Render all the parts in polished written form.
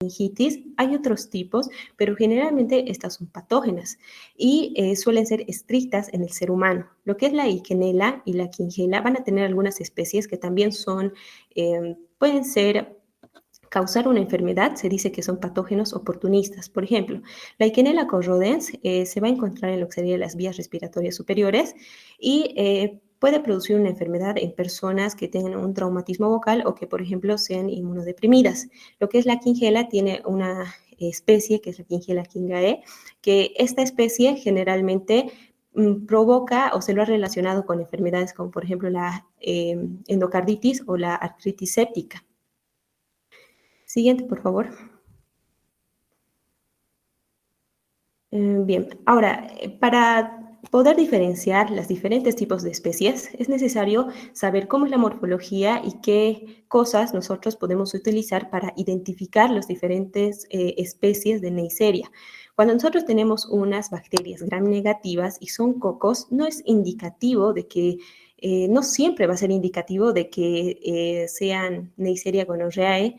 meningitis. Hay otros tipos, pero generalmente estas son patógenas y suelen ser estrictas en el ser humano. Lo que es la Eikenella y la Klebsiella van a tener algunas especies que también pueden causar una enfermedad. Se dice que son patógenos oportunistas. Por ejemplo, la Eikenella corrodens se va a encontrar en lo que serían las vías respiratorias superiores y puede producir una enfermedad en personas que tengan un traumatismo vocal o que, por ejemplo, sean inmunodeprimidas. Lo que es la Klebsiella tiene una especie que es la Klebsiella kingae, que esta especie generalmente provoca o se lo ha relacionado con enfermedades como, por ejemplo, la endocarditis o la artritis séptica. Siguiente, por favor. Bien, ahora, para poder diferenciar los diferentes tipos de especies, es necesario saber cómo es la morfología y qué cosas nosotros podemos utilizar para identificar las diferentes especies de Neisseria. Cuando nosotros tenemos unas bacterias gram negativas y son cocos, no es indicativo de que no siempre va a ser indicativo de que sean Neisseria gonorrhoeae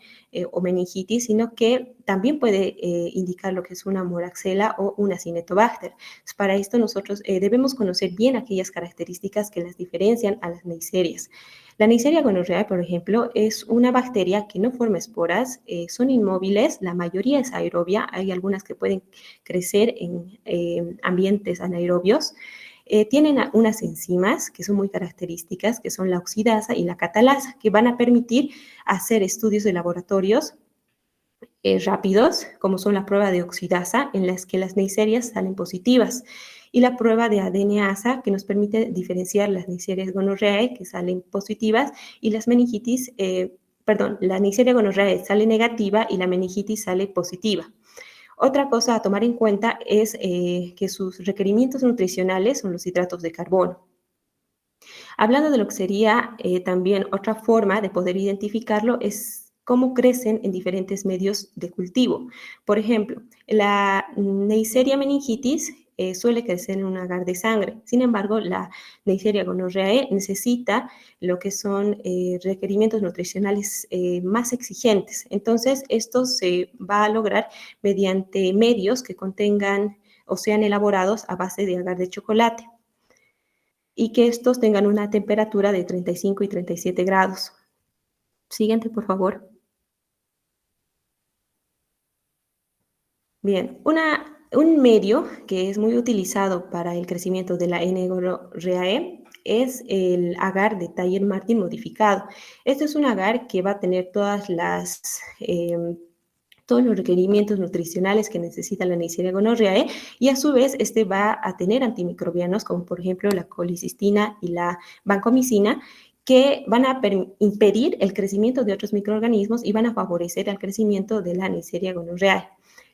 o meningitis, sino que también puede indicar lo que es una moraxella o una Cinetobacter. Para esto nosotros debemos conocer bien aquellas características que las diferencian a las Neisserias. La Neisseria gonorrhoeae, por ejemplo, es una bacteria que no forma esporas, son inmóviles, la mayoría es aerobia, hay algunas que pueden crecer en ambientes anaerobios. Tienen unas enzimas que son muy características, que son la oxidasa y la catalasa, que van a permitir hacer estudios de laboratorios rápidos, como son la prueba de oxidasa, en las que las Neisserias salen positivas, y la prueba de ADN-ASA, que nos permite diferenciar las Neisserias gonorrhoeae, que salen positivas, y las meningitis, la Neisseria gonorrhoeae sale negativa y la meningitis sale positiva. Otra cosa a tomar en cuenta es que sus requerimientos nutricionales son los hidratos de carbono. Hablando de lo que sería también otra forma de poder identificarlo es cómo crecen en diferentes medios de cultivo. Por ejemplo, la Neisseria meningitis suele crecer en un agar de sangre. Sin embargo, la Neisseria gonorrhoeae necesita lo que son requerimientos nutricionales más exigentes. Entonces, esto se va a lograr mediante medios que contengan o sean elaborados a base de agar de chocolate y que estos tengan una temperatura de 35 y 37 grados. Siguiente, por favor. Bien, un medio que es muy utilizado para el crecimiento de la N. gonorrhoeae es el agar de Thayer-Martin modificado. Este es un agar que va a tener todos los requerimientos nutricionales que necesita la Neisseria gonorrhoeae y a su vez este va a tener antimicrobianos como por ejemplo la colicistina y la vancomicina, que van a impedir el crecimiento de otros microorganismos y van a favorecer el crecimiento de la Neisseria gonorrhoeae.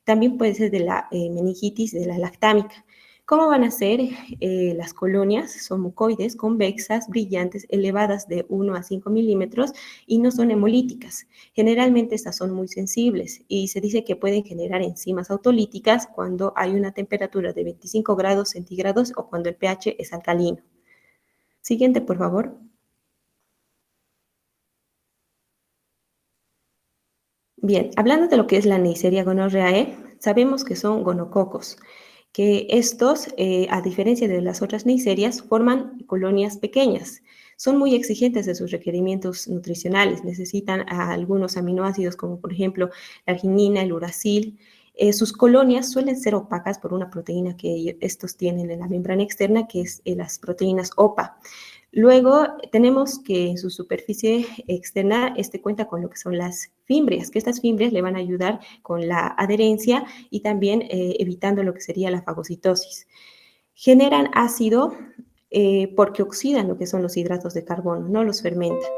También puede ser de la meningitis, de la lactámica. ¿Cómo van a ser las colonias? Son mucoides, convexas, brillantes, elevadas de 1 a 5 milímetros y no son hemolíticas. Generalmente estas son muy sensibles y se dice que pueden generar enzimas autolíticas cuando hay una temperatura de 25 grados centígrados o cuando el pH es alcalino. Siguiente, por favor. Bien, hablando de lo que es la Neisseria gonorrhoeae, sabemos que son gonococos, que estos, a diferencia de las otras Neisserias, forman colonias pequeñas. Son muy exigentes de sus requerimientos nutricionales, necesitan algunos aminoácidos como por ejemplo la arginina, el uracil. Sus colonias suelen ser opacas por una proteína que estos tienen en la membrana externa, que es las proteínas OPA. Luego tenemos que en su superficie externa cuenta con lo que son las fimbrias, que estas fimbrias le van a ayudar con la adherencia y también evitando lo que sería la fagocitosis. Generan ácido porque oxidan lo que son los hidratos de carbono, no los fermentan.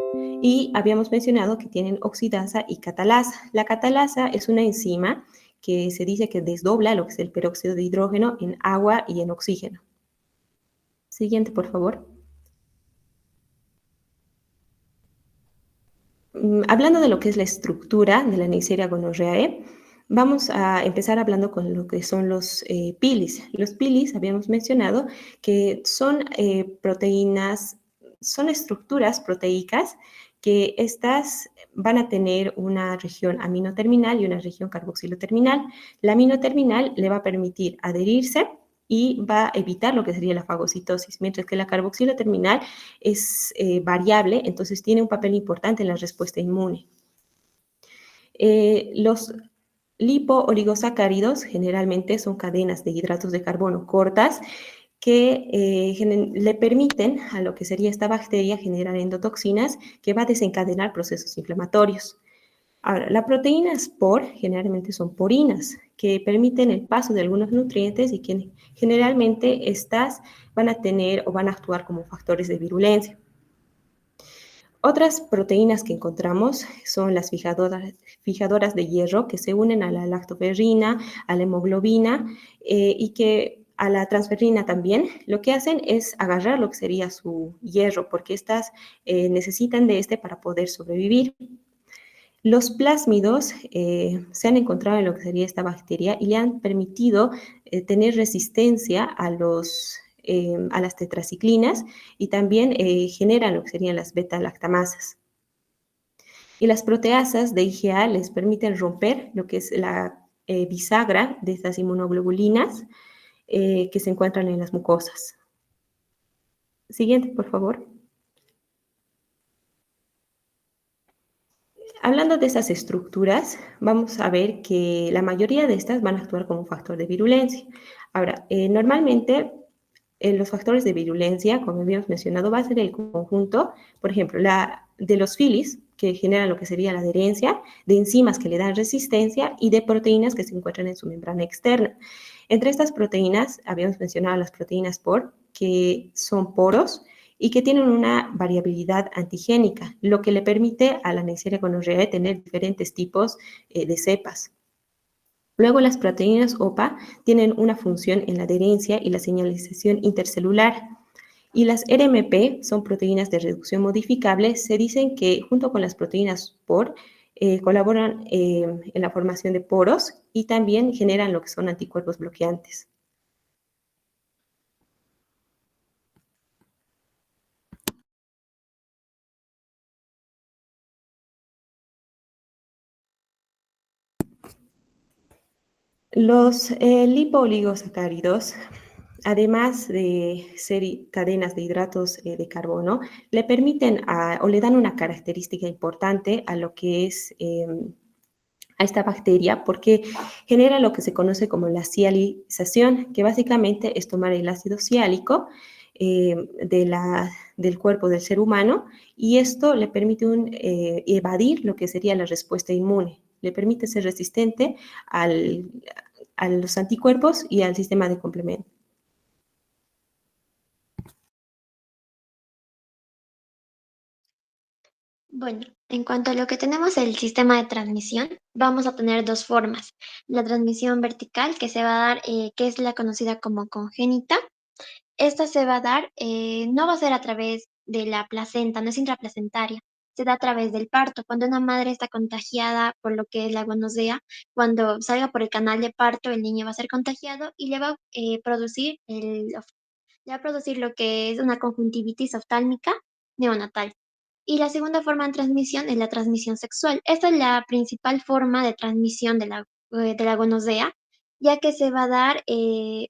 Y habíamos mencionado que tienen oxidasa y catalasa. La catalasa es una enzima que se dice que desdobla lo que es el peróxido de hidrógeno en agua y en oxígeno. Siguiente, por favor. Hablando de lo que es la estructura de la Neisseria gonorrhoeae, vamos a empezar hablando con lo que son los pilis. Los pilis, habíamos mencionado, que son proteínas, son estructuras proteicas que estas van a tener una región aminoterminal y una región carboxiloterminal. La aminoterminal le va a permitir adherirse y va a evitar lo que sería la fagocitosis, mientras que la carboxiloterminal es variable, entonces tiene un papel importante en la respuesta inmune. Los lipo-oligosacáridos generalmente son cadenas de hidratos de carbono cortas que le permiten a lo que sería esta bacteria generar endotoxinas que va a desencadenar procesos inflamatorios. Ahora, las proteínas POR generalmente son porinas, que permiten el paso de algunos nutrientes y que generalmente estas van a tener o van a actuar como factores de virulencia. Otras proteínas que encontramos son las fijadoras de hierro que se unen a la lactoferrina, a la hemoglobina y que a la transferrina también. Lo que hacen es agarrar lo que sería su hierro porque estas necesitan de este para poder sobrevivir. Los plásmidos se han encontrado en lo que sería esta bacteria y le han permitido tener resistencia a las tetraciclinas y también generan lo que serían las beta-lactamasas. Y las proteasas de IgA les permiten romper lo que es la bisagra de estas inmunoglobulinas que se encuentran en las mucosas. Siguiente, por favor. Hablando de esas estructuras, vamos a ver que la mayoría de estas van a actuar como factor de virulencia. Ahora, normalmente los factores de virulencia, como habíamos mencionado, va a ser el conjunto, por ejemplo, de los filis, que generan lo que sería la adherencia, de enzimas que le dan resistencia y de proteínas que se encuentran en su membrana externa. Entre estas proteínas, habíamos mencionado las proteínas POR, que son poros, y que tienen una variabilidad antigénica, lo que le permite a la Neisseria gonorrhoeae tener diferentes tipos de cepas. Luego, las proteínas OPA tienen una función en la adherencia y la señalización intercelular. Y las RMP son proteínas de reducción modificable. Se dicen que junto con las proteínas POR colaboran en la formación de poros y también generan lo que son anticuerpos bloqueantes. Los lipoligosacáridos, además de ser cadenas de hidratos de carbono, le permiten o le dan una característica importante a lo que es a esta bacteria porque genera lo que se conoce como la sialización, que básicamente es tomar el ácido siálico del cuerpo del ser humano y esto le permite evadir lo que sería la respuesta inmune, le permite ser resistente a los anticuerpos y al sistema de complemento. Bueno, en cuanto a lo que tenemos el sistema de transmisión, vamos a tener dos formas. La transmisión vertical, que se va a dar, que es la conocida como congénita. Esta se va a dar, no va a ser a través de la placenta, no es intraplacentaria, se da a través del parto. Cuando una madre está contagiada por lo que es la gonorrea, cuando salga por el canal de parto, el niño va a ser contagiado y le va a le va a producir lo que es una conjuntivitis oftálmica neonatal. Y la segunda forma de transmisión es la transmisión sexual. Esta es la principal forma de transmisión de la gonorrea, ya que se va a dar en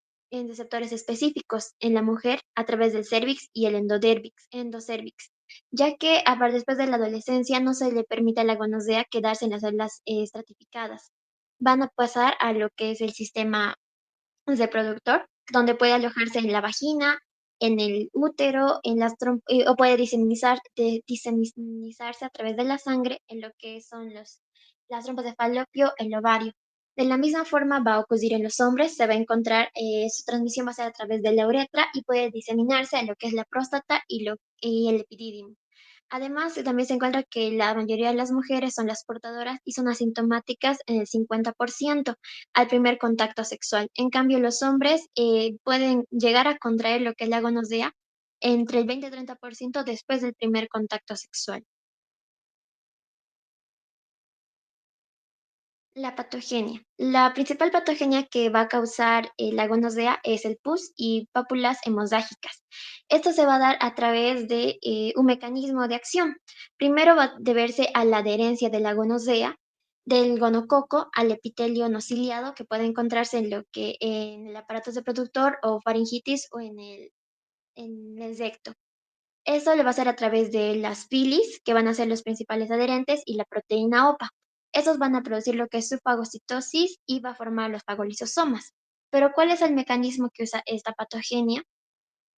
receptores específicos en la mujer a través del cervix y el endocervix, ya que después de la adolescencia no se le permite a la gonorrea quedarse en las células estratificadas. Van a pasar a lo que es el sistema reproductor, donde puede alojarse en la vagina, en el útero, o puede diseminizarse a través de la sangre en lo que son las trompas de falopio, el ovario. De la misma forma va a ocurrir en los hombres, se va a encontrar, su transmisión va a ser a través de la uretra y puede diseminarse en lo que es la próstata y el epidídimo. Además, también se encuentra que la mayoría de las mujeres son las portadoras y son asintomáticas en el 50% al primer contacto sexual. En cambio, los hombres pueden llegar a contraer lo que es la gonorrea entre el 20 y 30% después del primer contacto sexual. La patogenia. La principal patogenia que va a causar la gonorrea es el pus y pápulas hemorrágicas. Esto se va a dar a través de un mecanismo de acción. Primero va a deberse a la adherencia de la gonorrea del gonococo al epitelio no ciliado que puede encontrarse en lo que en el aparato reproductor o faringitis o en el recto. Eso le va a hacer a través de las bilis, que van a ser los principales adherentes, y la proteína OPA. Esos van a producir lo que es su fagocitosis y va a formar los fagolisosomas. Pero ¿cuál es el mecanismo que usa esta patogenia?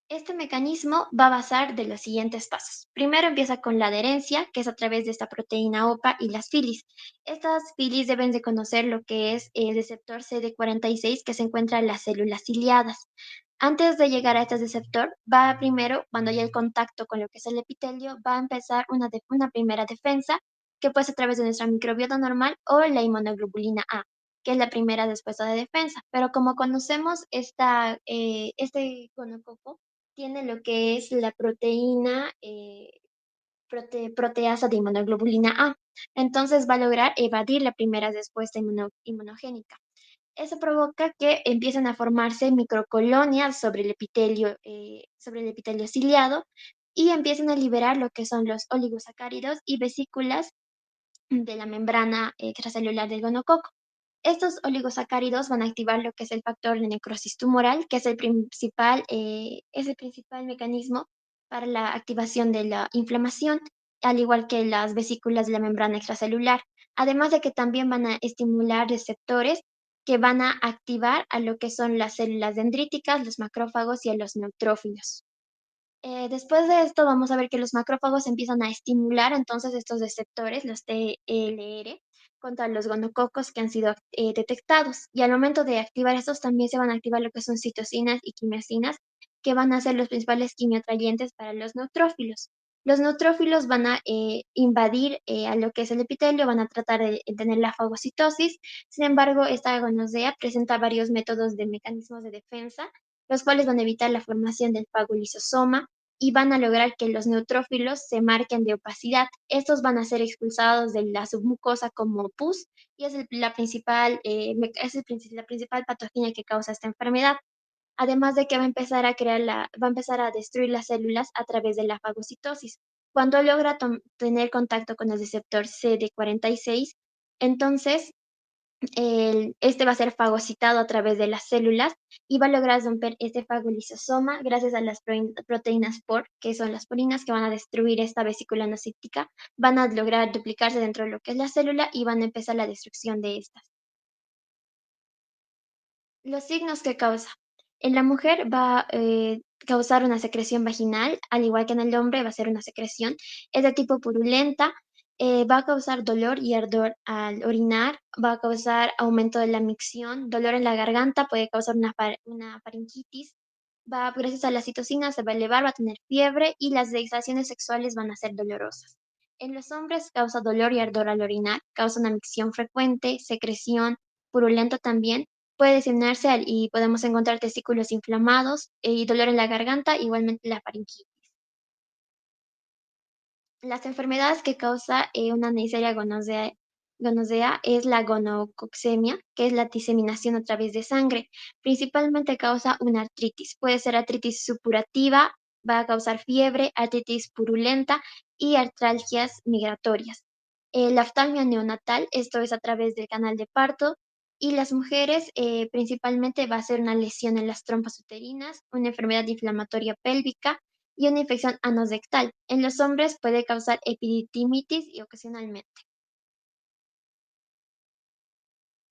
Este mecanismo va a basar de los siguientes pasos. Primero empieza con la adherencia, que es a través de esta proteína OPA y las filis. Estas filis deben de conocer lo que es el receptor CD46 que se encuentra en las células ciliadas. Antes de llegar a este receptor, va primero, cuando hay el contacto con lo que es el epitelio, va a empezar una primera defensa, que puede ser a través de nuestra microbiota normal o la inmunoglobulina A, que es la primera respuesta de defensa. Pero como conocemos, este gonococo tiene lo que es la proteína proteasa de inmunoglobulina A. Entonces va a lograr evadir la primera respuesta inmunogénica. Eso provoca que empiecen a formarse microcolonias sobre el epitelio ciliado y empiecen a liberar lo que son los oligosacáridos y vesículas de la membrana extracelular del gonococo. Estos oligosacáridos van a activar lo que es el factor de necrosis tumoral, que es el principal mecanismo para la activación de la inflamación, al igual que las vesículas de la membrana extracelular. Además de que también van a estimular receptores que van a activar a lo que son las células dendríticas, los macrófagos y a los neutrófilos. Después de esto, vamos a ver que los macrófagos empiezan a estimular entonces estos receptores, los TLR, contra los gonococos que han sido detectados. Y al momento de activar estos, también se van a activar lo que son citocinas y quimiosinas, que van a ser los principales quimiotrayentes para los neutrófilos. Los neutrófilos van a invadir a lo que es el epitelio, van a tratar de tener la fagocitosis. Sin embargo, esta gonorrea presenta varios métodos de mecanismos de defensa, los cuales van a evitar la formación del fagolisosoma y van a lograr que los neutrófilos se marquen de opacidad. Estos van a ser expulsados de la submucosa como pus y es la principal patogenia que causa esta enfermedad. Además de que va a empezar a destruir las células a través de la fagocitosis. Cuando logra tener contacto con el receptor CD46, entonces este va a ser fagocitado a través de las células y va a lograr romper este fagolisosoma gracias a las proteínas POR, que son las porinas que van a destruir esta vesícula nocíptica, van a lograr duplicarse dentro de lo que es la célula y van a empezar la destrucción de estas. Los signos que causa. En la mujer va a causar una secreción vaginal, al igual que en el hombre va a ser una secreción. Es de tipo purulenta, va a causar dolor y ardor al orinar, va a causar aumento de la micción, dolor en la garganta, puede causar una faringitis. Gracias a la citocina se va a elevar, va a tener fiebre y las sensaciones sexuales van a ser dolorosas. En los hombres causa dolor y ardor al orinar, causa una micción frecuente, secreción, purulento también. Puede diseminarse y podemos encontrar testículos inflamados y dolor en la garganta, igualmente la faringitis. Las enfermedades que causa una Neisseria gonorrhea es la gonococcemia, que es la diseminación a través de sangre. Principalmente causa una artritis. Puede ser artritis supurativa, va a causar fiebre, artritis purulenta y artralgias migratorias. La oftalmia neonatal, esto es a través del canal de parto. Y las mujeres, principalmente va a ser una lesión en las trompas uterinas, una enfermedad inflamatoria pélvica y una infección anosectal. En los hombres puede causar epididimitis y ocasionalmente.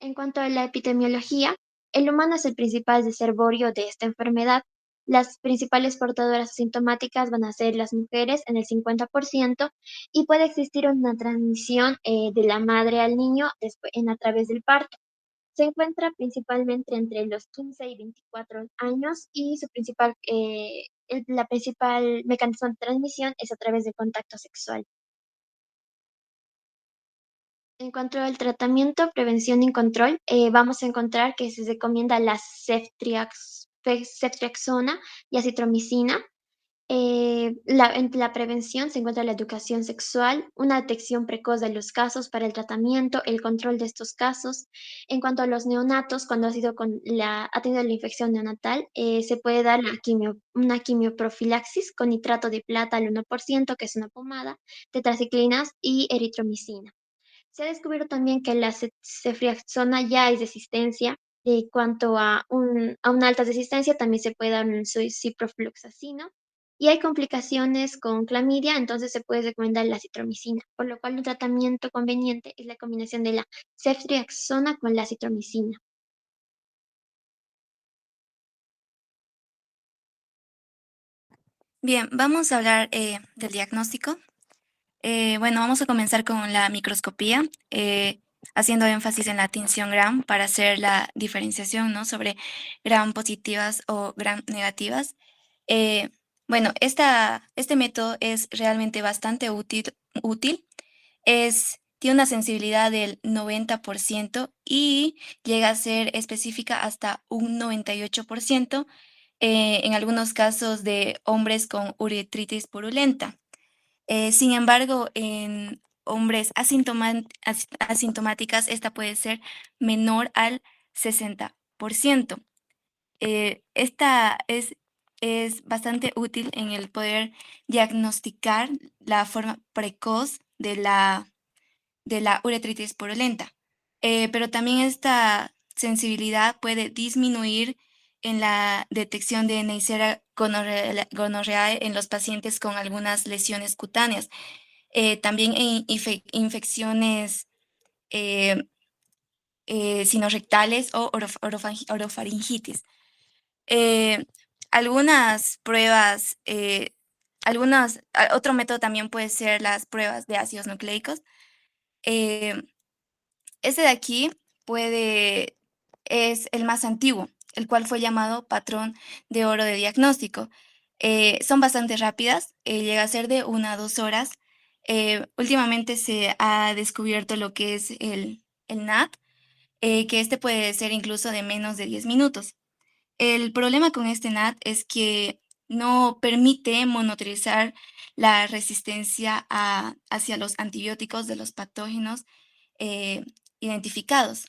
En cuanto a la epidemiología, el humano es el principal reservorio de esta enfermedad. Las principales portadoras asintomáticas van a ser las mujeres en el 50% y puede existir una transmisión de la madre al niño a través del parto. Se encuentra principalmente entre los 15 y 24 años y la principal mecanismo de transmisión es a través de contacto sexual. En cuanto al tratamiento, prevención y control, vamos a encontrar que se recomienda la ceftriaxona y acitromicina. Entre la prevención se encuentra la educación sexual, una detección precoz de los casos para el tratamiento, el control de estos casos. En cuanto a los neonatos, cuando ha tenido la infección neonatal, se puede dar una quimioprofilaxis con nitrato de plata al 1%, que es una pomada, tetraciclinas y eritromicina. Se ha descubierto también que la ceftriaxona ya es resistencia. En cuanto a una alta resistencia, también se puede dar un ciprofloxacino. Y hay complicaciones con clamidia, entonces se puede recomendar la citromicina, por lo cual un tratamiento conveniente es la combinación de la ceftriaxona con la citromicina. Bien, vamos a hablar del diagnóstico. Bueno, vamos a comenzar con la microscopía, haciendo énfasis en la tinción Gram para hacer la diferenciación, ¿no?, sobre Gram positivas o Gram negativas. Eh, bueno, este método es realmente bastante útil. Tiene una sensibilidad del 90% y llega a ser específica hasta un 98%, en algunos casos de hombres con uretritis purulenta. Sin embargo, en hombres asintomáticas, esta puede ser menor al 60%. Esta es bastante útil en el poder diagnosticar la forma precoz de la uretritis purulenta. Pero también esta sensibilidad puede disminuir en la detección de Neisseria gonorrhoeae en los pacientes con algunas lesiones cutáneas. También en infecciones eh, sinorrectales o orofaringitis. Eh, algunas pruebas, otro método también puede ser las pruebas de ácidos nucleicos. Eh, Este de aquí es el más antiguo, el cual fue llamado patrón de oro de diagnóstico. Son bastante rápidas, llega a ser de 1 a 2 horas. Últimamente se ha descubierto lo que es el NAT, que este puede ser incluso de menos de 10 minutos. El problema con este NAT es que no permite monitorizar la resistencia hacia los antibióticos de los patógenos eh, identificados.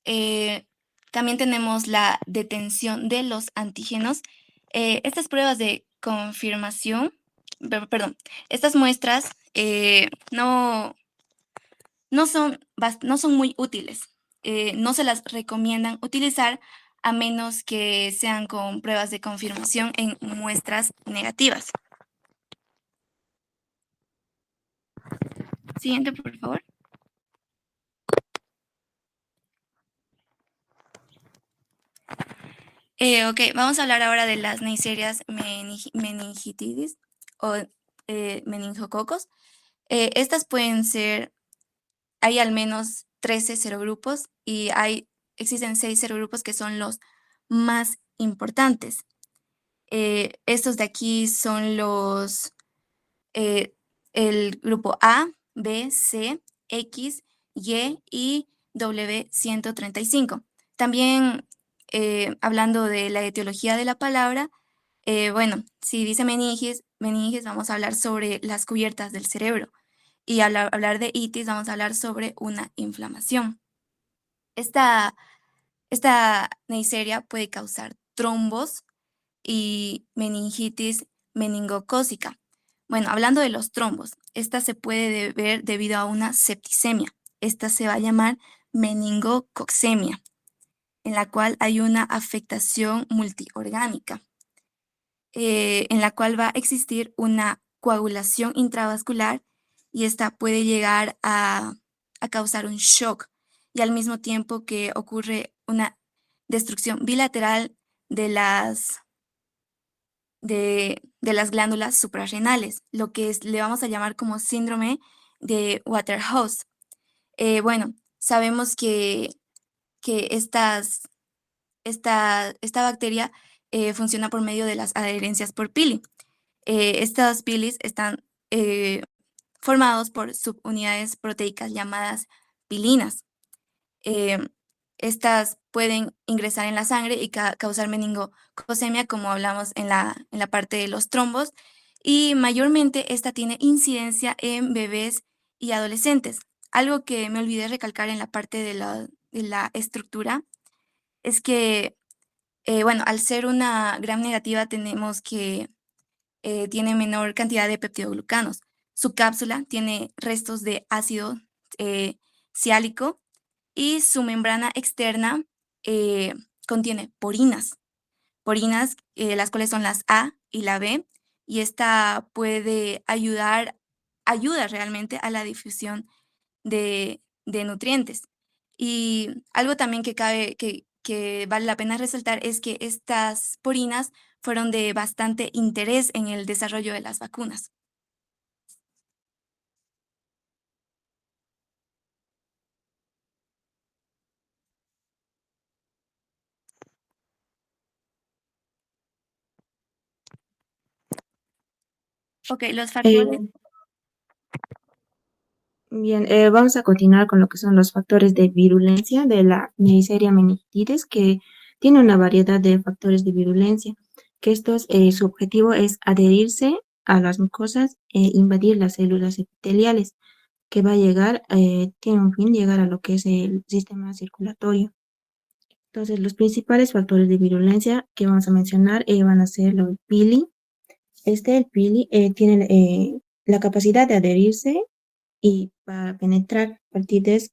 Eh, También tenemos la detención de los antígenos. Estas pruebas de confirmación, perdón, estas muestras no son muy útiles. No se las recomiendan utilizar a menos que sean con pruebas de confirmación en muestras negativas. Siguiente, por favor. Ok, vamos a hablar ahora de las Neisseria meningitidis o meningococos. Estas pueden ser, hay al menos 13 serogrupos y existen 6 serogrupos que son los más importantes. Estos de aquí son eh, el grupo A, B, C, X, Y W135. También, hablando de la etiología de la palabra, bueno, si dice meninges, vamos a hablar sobre las cubiertas del cerebro. Y al hablar de itis, vamos a hablar sobre una inflamación. Esta Neisseria puede causar trombos y meningitis meningocócica. Bueno, hablando de los trombos, esta se puede deber debido a una septicemia. Esta se va a llamar meningococcemia, en la cual hay una afectación multiorgánica, en la cual va a existir una coagulación intravascular y esta puede llegar a causar un shock y al mismo tiempo que ocurre una destrucción bilateral de las glándulas suprarrenales, lo que le vamos a llamar como síndrome de Waterhouse. Bueno, sabemos que esta bacteria funciona por medio de las adherencias por pili. Estas pilis están formados por subunidades proteicas llamadas pilinas. Eh, Estas pueden ingresar en la sangre y causar meningococcemia, como hablamos en la parte de los trombos, y mayormente esta tiene incidencia en bebés y adolescentes. Algo que me olvidé recalcar en la parte de la estructura es que, bueno, al ser una gram negativa tenemos que tiene menor cantidad de peptidoglucanos. Su cápsula tiene restos de ácido eh, ciálico y su membrana externa eh, contiene porinas, las cuales son las A y la B, y esta puede ayuda realmente a la difusión de nutrientes. Y algo también que vale la pena resaltar es que estas porinas fueron de bastante interés en el desarrollo de las vacunas. Ok, los factores. Eh, Bien, vamos a continuar con lo que son los factores de virulencia de la Neisseria meningitidis, que tiene una variedad de factores de virulencia, que estos, su objetivo es adherirse a las mucosas e invadir las células epiteliales, que va a llegar, tiene un fin, llegar a lo que es el sistema circulatorio. Entonces, los principales factores de virulencia que vamos a mencionar van a ser el pili. El pili tiene la capacidad de adherirse y para penetrar. A partir de eso,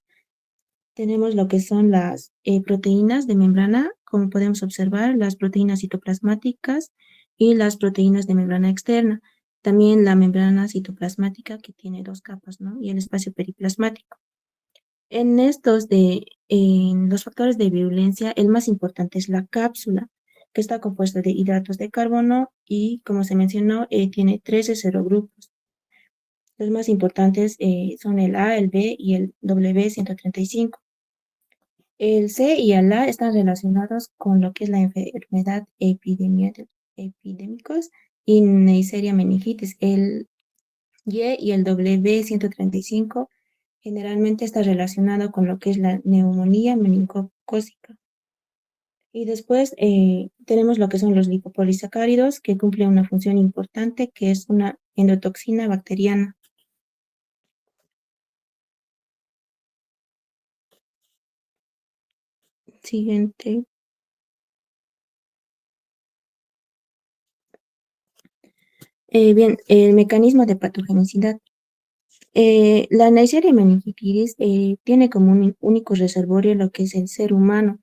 tenemos lo que son las proteínas de membrana, como podemos observar, las proteínas citoplasmáticas y las proteínas de membrana externa. También la membrana citoplasmática, que tiene dos capas, ¿no? Y el espacio periplasmático. En los factores de virulencia, el más importante es la cápsula, que está compuesta de hidratos de carbono y, como se mencionó, tiene 13 serogrupos. Los más importantes son el A, el B y el W135. El C y el A están relacionados con lo que es la enfermedad epidémicos y Neisseria meningitis. El Y y el W135 generalmente está relacionado con lo que es la neumonía meningocócica. Y después tenemos lo que son los lipopolisacáridos, que cumplen una función importante, que es una endotoxina bacteriana. Siguiente. Bien, el mecanismo de patogenicidad. La Neisseria meningitidis tiene como un único reservorio lo que es el ser humano,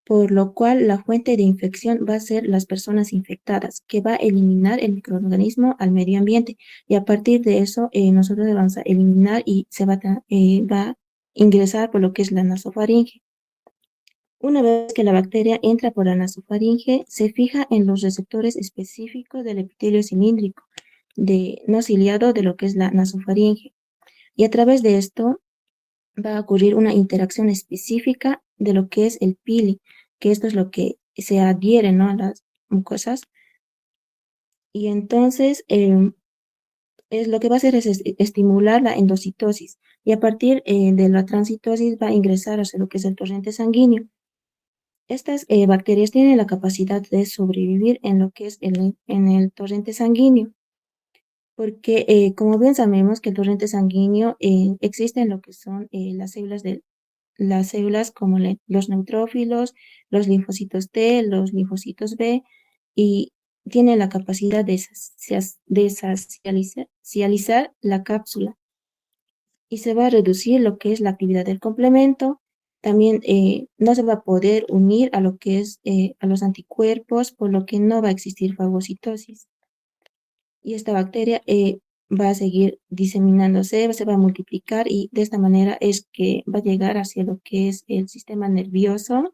por lo cual la fuente de infección va a ser las personas infectadas, que va a eliminar el microorganismo al medio ambiente. Y a partir de eso, nosotros vamos a eliminar y va a ingresar por lo que es la nasofaringe. Una vez que la bacteria entra por la nasofaringe, se fija en los receptores específicos del epitelio cilíndrico, no ciliado de lo que es la nasofaringe. Y a través de esto va a ocurrir una interacción específica de lo que es el pili, que esto es lo que se adhiere, ¿no?, a las mucosas. Y entonces es lo que va a hacer es estimular la endocitosis. Y a partir de la transitosis va a ingresar hacia lo que es el torrente sanguíneo. Estas bacterias tienen la capacidad de sobrevivir en lo que es en el torrente sanguíneo, porque como bien sabemos que el torrente sanguíneo existe en lo que son las células como los neutrófilos, los linfocitos T, los linfocitos B, y tiene la capacidad de socializar la cápsula y se va a reducir lo que es la actividad del complemento. También no se va a poder unir a lo que es a los anticuerpos, por lo que no va a existir fagocitosis. Y esta bacteria va a seguir diseminándose, se va a multiplicar y de esta manera es que va a llegar hacia lo que es el sistema nervioso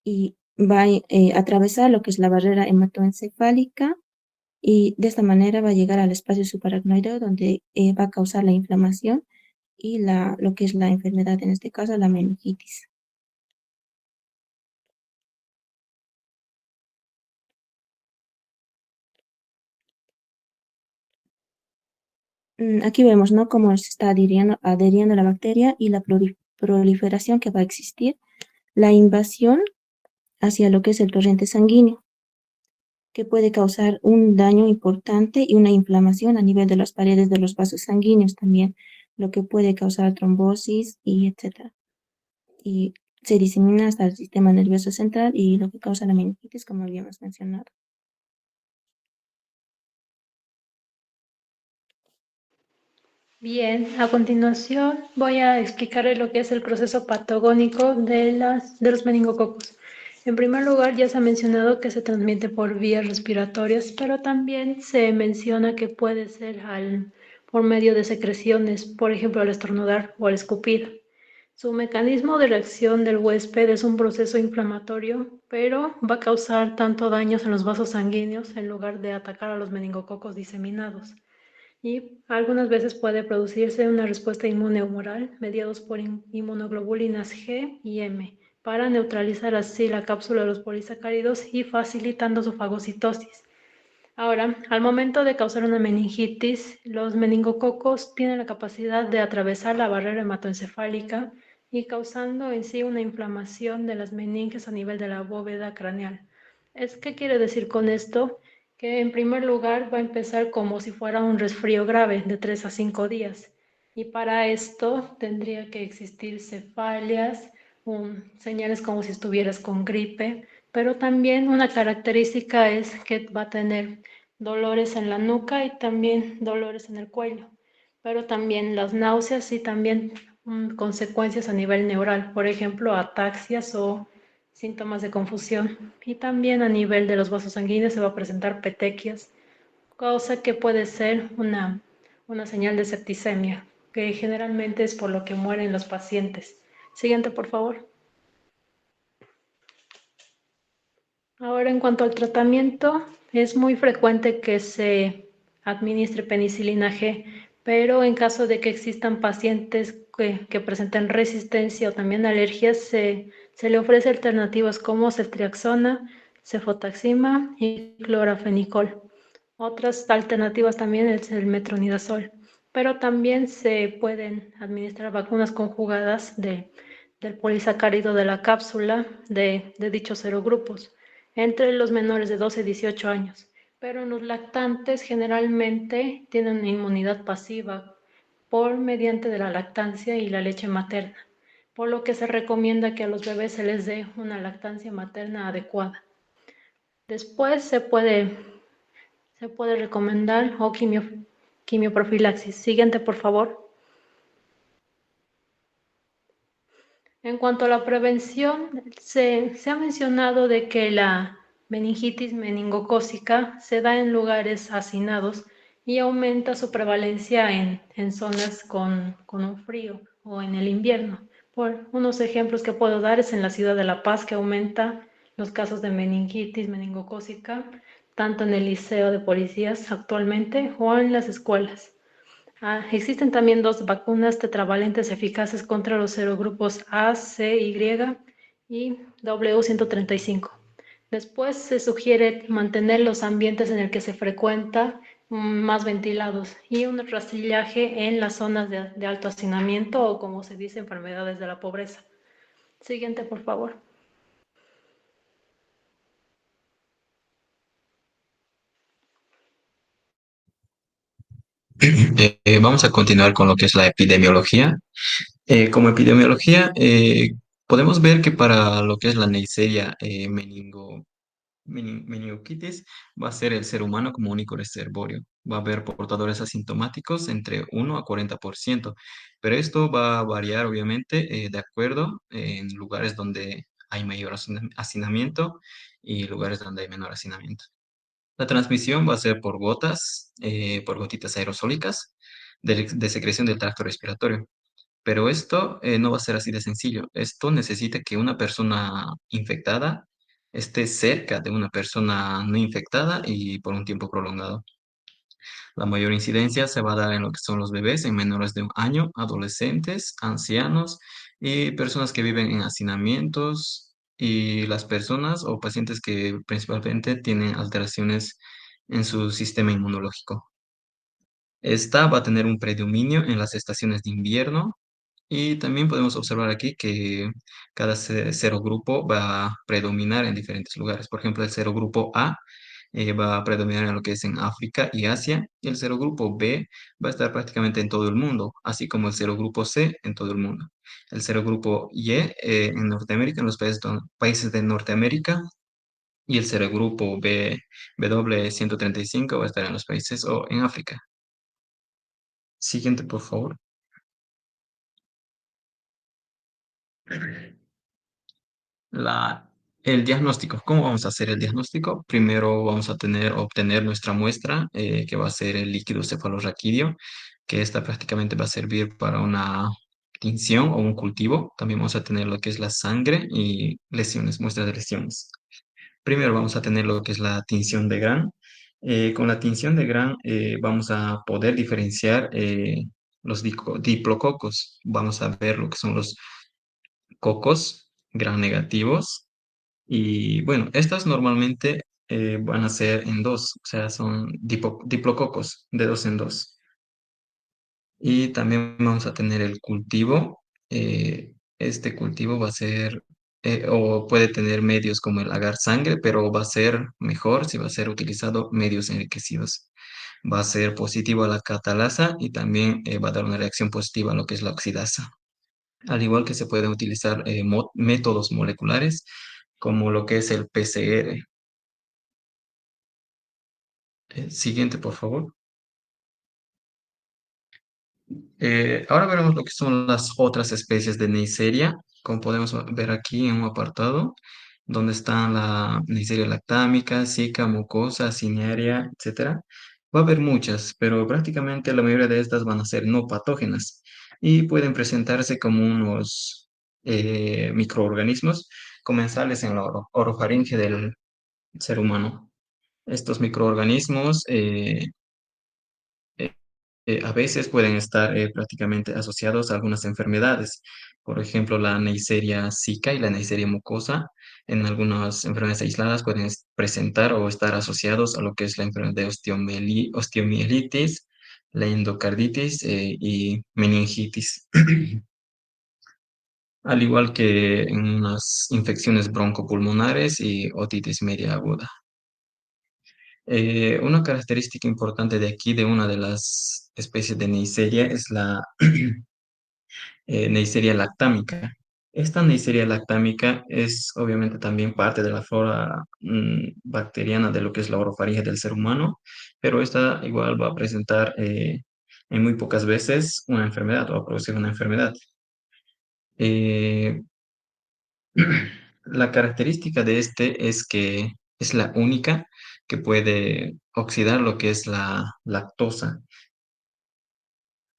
y va a atravesar lo que es la barrera hematoencefálica y de esta manera va a llegar al espacio subaracnoideo donde va a causar la inflamación y lo que es la enfermedad, en este caso la meningitis. Aquí vemos, ¿no?, cómo se está adhiriendo la bacteria y la proliferación que va a existir, la invasión hacia lo que es el torrente sanguíneo, que puede causar un daño importante y una inflamación a nivel de las paredes de los vasos sanguíneos también, lo que puede causar trombosis y etcétera. Y se disemina hasta el sistema nervioso central y lo que causa la meningitis, como habíamos mencionado. Bien, a continuación voy a explicarles lo que es el proceso patogónico de los meningococos. En primer lugar, ya se ha mencionado que se transmite por vías respiratorias, pero también se menciona que puede ser por medio de secreciones, por ejemplo, al estornudar o al escupir. Su mecanismo de reacción del huésped es un proceso inflamatorio, pero va a causar tanto daños en los vasos sanguíneos en lugar de atacar a los meningococos diseminados. Y algunas veces puede producirse una respuesta inmune humoral mediados por inmunoglobulinas G y M para neutralizar así la cápsula de los polisacáridos y facilitando su fagocitosis. Ahora, al momento de causar una meningitis, los meningococos tienen la capacidad de atravesar la barrera hematoencefálica y causando en sí una inflamación de las meninges a nivel de la bóveda craneal. ¿Qué quiere decir con esto? Que en primer lugar va a empezar como si fuera un resfrío grave de 3 a 5 días. Y para esto tendría que existir cefalias, señales como si estuvieras con gripe, pero también una característica es que va a tener dolores en la nuca y también dolores en el cuello, pero también las náuseas y también consecuencias a nivel neural, por ejemplo, ataxias o síntomas de confusión. Y también a nivel de los vasos sanguíneos se va a presentar petequias, cosa que puede ser una señal de septicemia, que generalmente es por lo que mueren los pacientes. Siguiente, por favor. Ahora, en cuanto al tratamiento, es muy frecuente que se administre penicilina G, pero en caso de que existan pacientes que presenten resistencia o también alergias, se le ofrece alternativas como ceftriaxona, cefotaxima y clorafenicol. Otras alternativas también es el metronidazol, pero también se pueden administrar vacunas conjugadas del polisacárido de la cápsula de dichos serogrupos entre los menores de 12 y 18 años, pero en los lactantes generalmente tienen una inmunidad pasiva por mediante de la lactancia y la leche materna, por lo que se recomienda que a los bebés se les dé una lactancia materna adecuada. Después se puede recomendar quimioprofilaxis. Siguiente, por favor. En cuanto a la prevención, se ha mencionado de que la meningitis meningocócica se da en lugares hacinados y aumenta su prevalencia en zonas con un frío o en el invierno. Por unos ejemplos que puedo dar es en la ciudad de La Paz, que aumenta los casos de meningitis meningocócica, tanto en el liceo de policías actualmente o en las escuelas. Existen también dos vacunas tetravalentes eficaces contra los serogrupos A, C, Y W135. Después se sugiere mantener los ambientes en el que se frecuenta más ventilados y un rastrillaje en las zonas de alto hacinamiento o, como se dice, enfermedades de la pobreza. Siguiente, por favor. Vamos a continuar con lo que es la epidemiología. Como epidemiología, podemos ver que para lo que es la Neisseria meningitis va a ser el ser humano como único reservorio. Va a haber portadores asintomáticos entre 1 a 40%, pero esto va a variar obviamente de acuerdo en lugares donde hay mayor hacinamiento y lugares donde hay menor hacinamiento. La transmisión va a ser por gotas, por gotitas aerosólicas de secreción del tracto respiratorio. Pero esto no va a ser así de sencillo. Esto necesita que una persona infectada esté cerca de una persona no infectada y por un tiempo prolongado. La mayor incidencia se va a dar en lo que son los bebés en menores de un año, adolescentes, ancianos y personas que viven en hacinamientos y las personas o pacientes que principalmente tienen alteraciones en su sistema inmunológico. Esta va a tener un predominio en las estaciones de invierno Y también podemos observar aquí que cada serogrupo va a predominar en diferentes lugares. Por ejemplo, el serogrupo A va a predominar en lo que es en África y Asia, y el serogrupo B va a estar prácticamente en todo el mundo, así como el serogrupo C en todo el mundo. El serogrupo Y en Norteamérica, en los países de Norteamérica, y el serogrupo W135 va a estar en los países o en África. Siguiente, por favor. La, el diagnóstico. ¿Cómo vamos a hacer el diagnóstico? Primero vamos a obtener nuestra muestra, que va a ser el líquido cefalorraquídeo, que esta prácticamente va a servir para una tinción o un cultivo. También vamos a tener lo que es la sangre y lesiones, muestras de lesiones. Primero vamos a tener lo que es la tinción de Gram. Con la tinción de Gram vamos a poder diferenciar los diplococos. Vamos a ver lo que son los cocos gram negativos. Y bueno, estas normalmente van a ser en dos, o sea, son diplococos de dos en dos. Y también vamos a tener el cultivo. Este cultivo va a ser, o puede tener medios como el agar sangre, pero va a ser mejor si va a ser utilizado medios enriquecidos. Va a ser positivo a la catalasa y también va a dar una reacción positiva a lo que es la oxidasa. Al igual que se pueden utilizar métodos moleculares como lo que es el PCR. Siguiente, por favor. Ahora veremos lo que son las otras especies de Neisseria, como podemos ver aquí en un apartado, donde están la Neisseria lactámica, Zika, mucosa, Cinerea, etcétera. Va a haber muchas, pero prácticamente la mayoría de estas van a ser no patógenas y pueden presentarse como unos microorganismos comensales en la orofaringe del ser humano. Estos microorganismos a veces pueden estar prácticamente asociados a algunas enfermedades. Por ejemplo, la Neisseria zika y la Neisseria mucosa en algunas enfermedades aisladas pueden presentar o estar asociados a lo que es la enfermedad de osteomielitis, la endocarditis y meningitis. Al igual que en unas infecciones broncopulmonares y otitis media aguda. Una característica importante de aquí, de una de las especies de Neisseria, es la Neisseria lactámica. Esta Neisseria lactámica es obviamente también parte de la flora bacteriana de lo que es la orofaringe del ser humano, pero esta igual va a presentar en muy pocas veces una enfermedad o a producir una enfermedad. Eh, la característica de este es que es la única que puede oxidar lo que es la lactosa.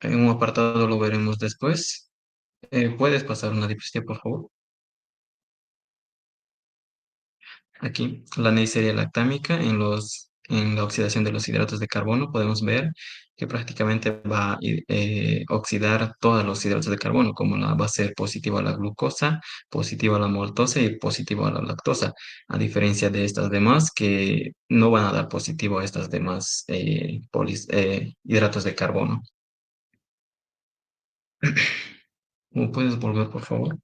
En un apartado lo veremos después. ¿Puedes pasar una diapositiva, por favor? Aquí, la Neisseria lactámica en la oxidación de los hidratos de carbono podemos ver que prácticamente va a oxidar todos los hidratos de carbono, como va a ser positivo a la glucosa, positivo a la maltosa y positivo a la lactosa, a diferencia de estas demás que no van a dar positivo a estas demás hidratos de carbono. ¿Me puedes volver, por favor?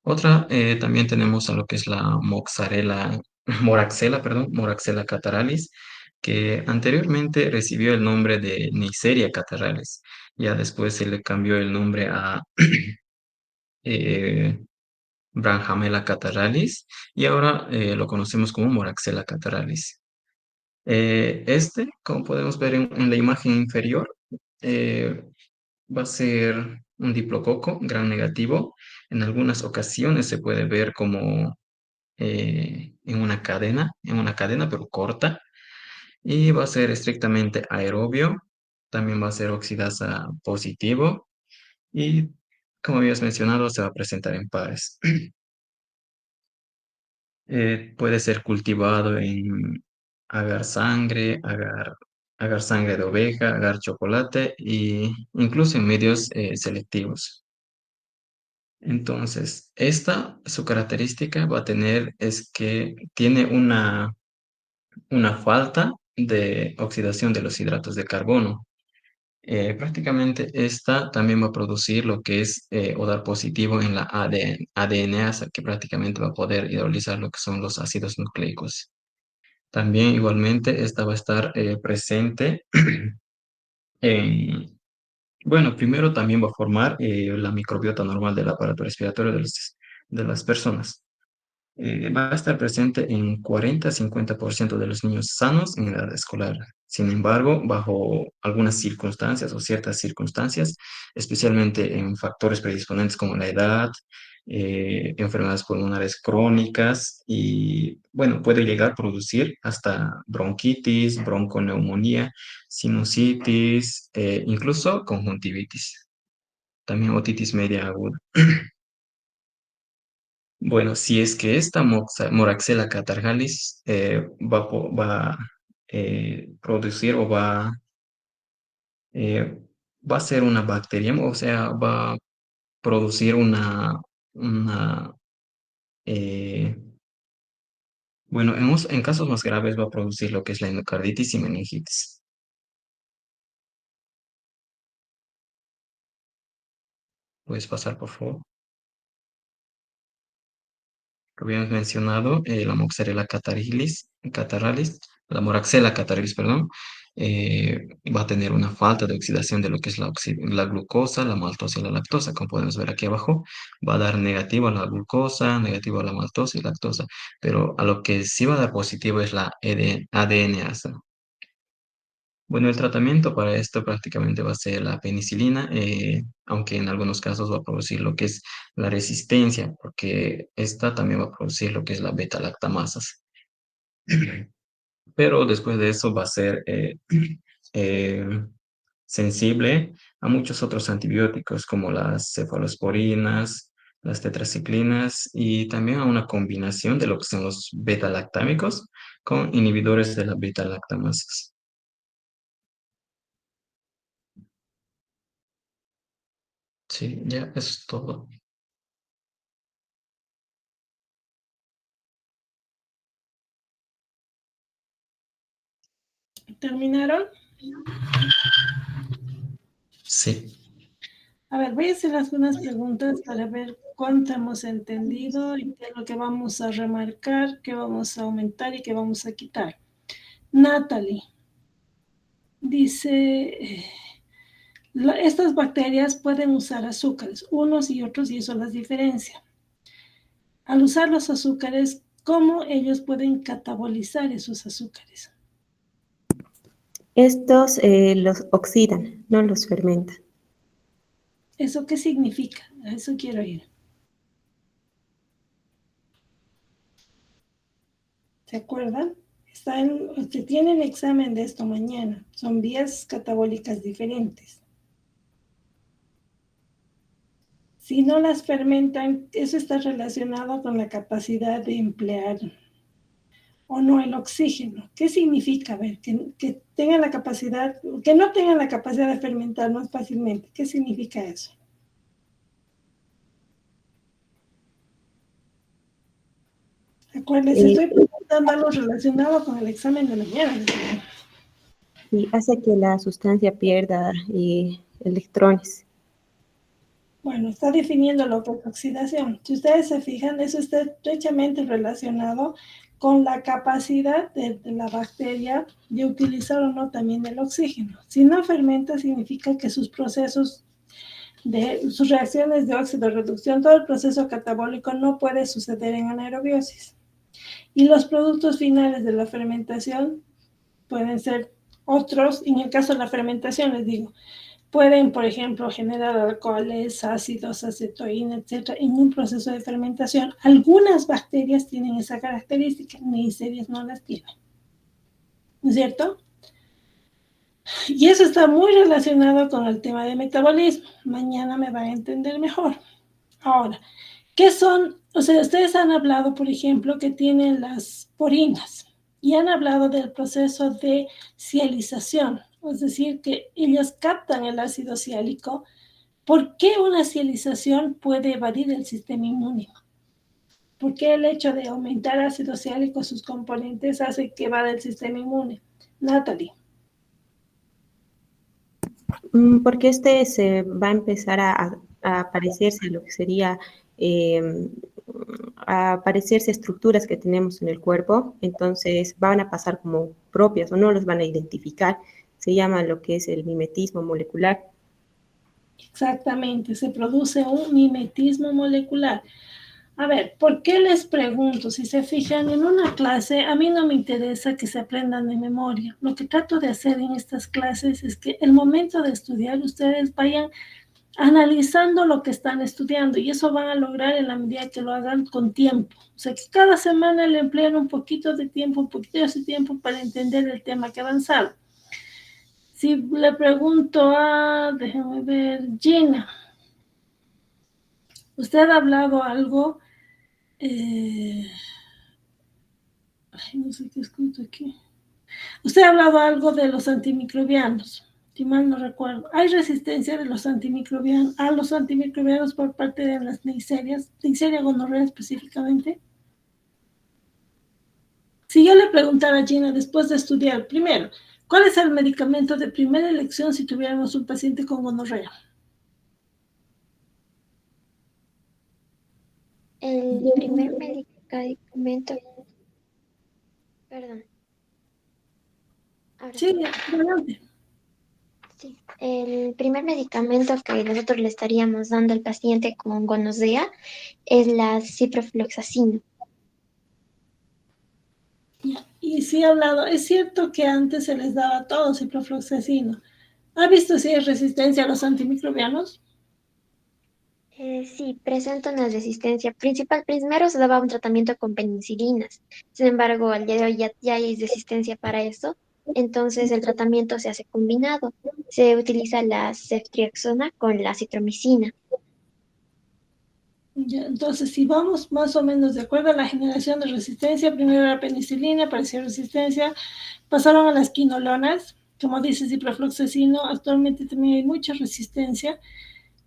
Otra, también tenemos a lo que es la Moraxella cataralis, que anteriormente recibió el nombre de Neisseria cataralis. Ya después se le cambió el nombre a eh, Branhamella cataralis y ahora lo conocemos como Moraxella cataralis. Como podemos ver en la imagen inferior, eh, va a ser un diplococo gran negativo. En algunas ocasiones se puede ver como en una cadena pero corta, y va a ser estrictamente aerobio, también va a ser oxidasa positivo y como habías mencionado se va a presentar en pares. Puede ser cultivado en agar sangre, agar sangre de oveja, agar chocolate e incluso en medios selectivos. Entonces, su característica va a tener es que tiene una falta de oxidación de los hidratos de carbono. Prácticamente esta también va a producir lo que es o dar positivo en la ADNasa, que prácticamente va a poder hidrolizar lo que son los ácidos nucleicos. También igualmente esta va a estar presente en, bueno, primero también va a formar la microbiota normal del aparato respiratorio de las personas. Va a estar presente en 40-50% de los niños sanos en edad escolar. Sin embargo, bajo algunas circunstancias o ciertas circunstancias, especialmente en factores predisponentes como la edad, enfermedades pulmonares crónicas y, bueno, puede llegar a producir hasta bronquitis, bronconeumonía, sinusitis, incluso conjuntivitis, también otitis media aguda. Bueno, si es que esta Moraxella catarrhalis va a producir o eh, va a ser una bacteria, o sea, va a producir una eh, bueno, en casos más graves va a producir lo que es la endocarditis y meningitis. ¿Puedes pasar, por favor? Lo habíamos mencionado, la Moxarella cataralis, la Moraxella cataralis, perdón, va a tener una falta de oxidación de lo que es la glucosa, la maltosa y la lactosa. Como podemos ver aquí abajo, va a dar negativo a la glucosa, negativo a la maltosa y lactosa, pero a lo que sí va a dar positivo es la ADNasa. Bueno, el tratamiento para esto prácticamente va a ser la penicilina, aunque en algunos casos va a producir lo que es la resistencia, porque esta también va a producir lo que es la beta-lactamasas. Pero después de eso va a ser eh, sensible a muchos otros antibióticos como las cefalosporinas, las tetraciclinas y también a una combinación de lo que son los beta-lactámicos con inhibidores de la beta-lactamasas. Sí, ya, eso es todo. ¿Terminaron? Sí. A ver, voy a hacer algunas preguntas para ver cuánto hemos entendido y qué es lo que vamos a remarcar, qué vamos a aumentar y qué vamos a quitar. Natalie dice, estas bacterias pueden usar azúcares, unos y otros, y eso las diferencia. Al usar los azúcares, ¿cómo ellos pueden catabolizar esos azúcares? Estos los oxidan, no los fermentan. ¿Eso qué significa? A eso quiero ir. ¿Se acuerdan? Se tiene el examen de esto mañana. Son vías catabólicas diferentes. Si no las fermentan, eso está relacionado con la capacidad de emplear o no el oxígeno. ¿Qué significa? A ver, que tengan la capacidad, que no tengan la capacidad de fermentar más fácilmente. ¿Qué significa eso? Acuérdense, estoy preguntando algo relacionado con el examen de mañana. Y hace que la sustancia pierda electrones. Bueno, está definiendo lo que es oxidación. Si ustedes se fijan, eso está estrechamente relacionado con la capacidad de la bacteria de utilizar o no también el oxígeno. Si no fermenta, significa que sus procesos sus reacciones de óxido reducción, todo el proceso catabólico no puede suceder en anaerobiosis. Y los productos finales de la fermentación pueden ser otros, en el caso de la fermentación, les digo, pueden, por ejemplo, generar alcoholes, ácidos, acetoína, etcétera, en un proceso de fermentación. Algunas bacterias tienen esa característica, Neisseria no las tienen. ¿No es cierto? Y eso está muy relacionado con el tema de metabolismo. Mañana me van a entender mejor. Ahora, ¿qué son? O sea, ustedes han hablado, por ejemplo, que tienen las porinas y han hablado del proceso de sialización, es decir, que ellos captan el ácido siálico. ¿Por qué una sialización puede evadir el sistema inmune? ¿Por qué el hecho de aumentar ácido siálico sus componentes hace que evada el sistema inmune? Natalie. Porque este se va a empezar a parecerse a lo que sería, a parecerse a estructuras que tenemos en el cuerpo, entonces van a pasar como propias o no los van a identificar. Se llama lo que es el mimetismo molecular. Exactamente, se produce un mimetismo molecular. A ver, ¿por qué les pregunto? Si se fijan en una clase, a mí no me interesa que se aprendan de memoria. Lo que trato de hacer en estas clases es que el momento de estudiar ustedes vayan analizando lo que están estudiando y eso van a lograr en la medida que lo hagan con tiempo. O sea, que cada semana le empleen un poquito de tiempo, un poquito de tiempo para entender el tema que avanzaron. Si le pregunto a, déjenme ver, Gina, usted ha hablado algo, no sé qué escrito aquí. Usted ha hablado algo de los antimicrobianos, si mal no recuerdo. ¿Hay resistencia de los antimicrobianos, a los antimicrobianos por parte de las Neisseria gonorrea específicamente? Si yo le preguntara a Gina después de estudiar, primero, ¿cuál es el medicamento de primera elección si tuviéramos un paciente con gonorrea? El primer medicamento, perdón, ahora Sí, sí. adelante. Sí, el primer medicamento que nosotros le estaríamos dando al paciente con gonorrea es la ciprofloxacina. Y sí he hablado, es cierto que antes se les daba todo ciprofloxacino. ¿Ha visto si hay resistencia a los antimicrobianos? Sí, presenta una resistencia principal. Primero se daba un tratamiento con penicilinas. Sin embargo, al día de hoy ya hay resistencia para eso. Entonces el tratamiento se hace combinado. Se utiliza la ceftriaxona con la citromicina. Ya, entonces, si vamos más o menos de acuerdo a la generación de resistencia, primero la penicilina, apareció resistencia, pasaron a las quinolonas, como dice ciprofloxacino, actualmente también hay mucha resistencia,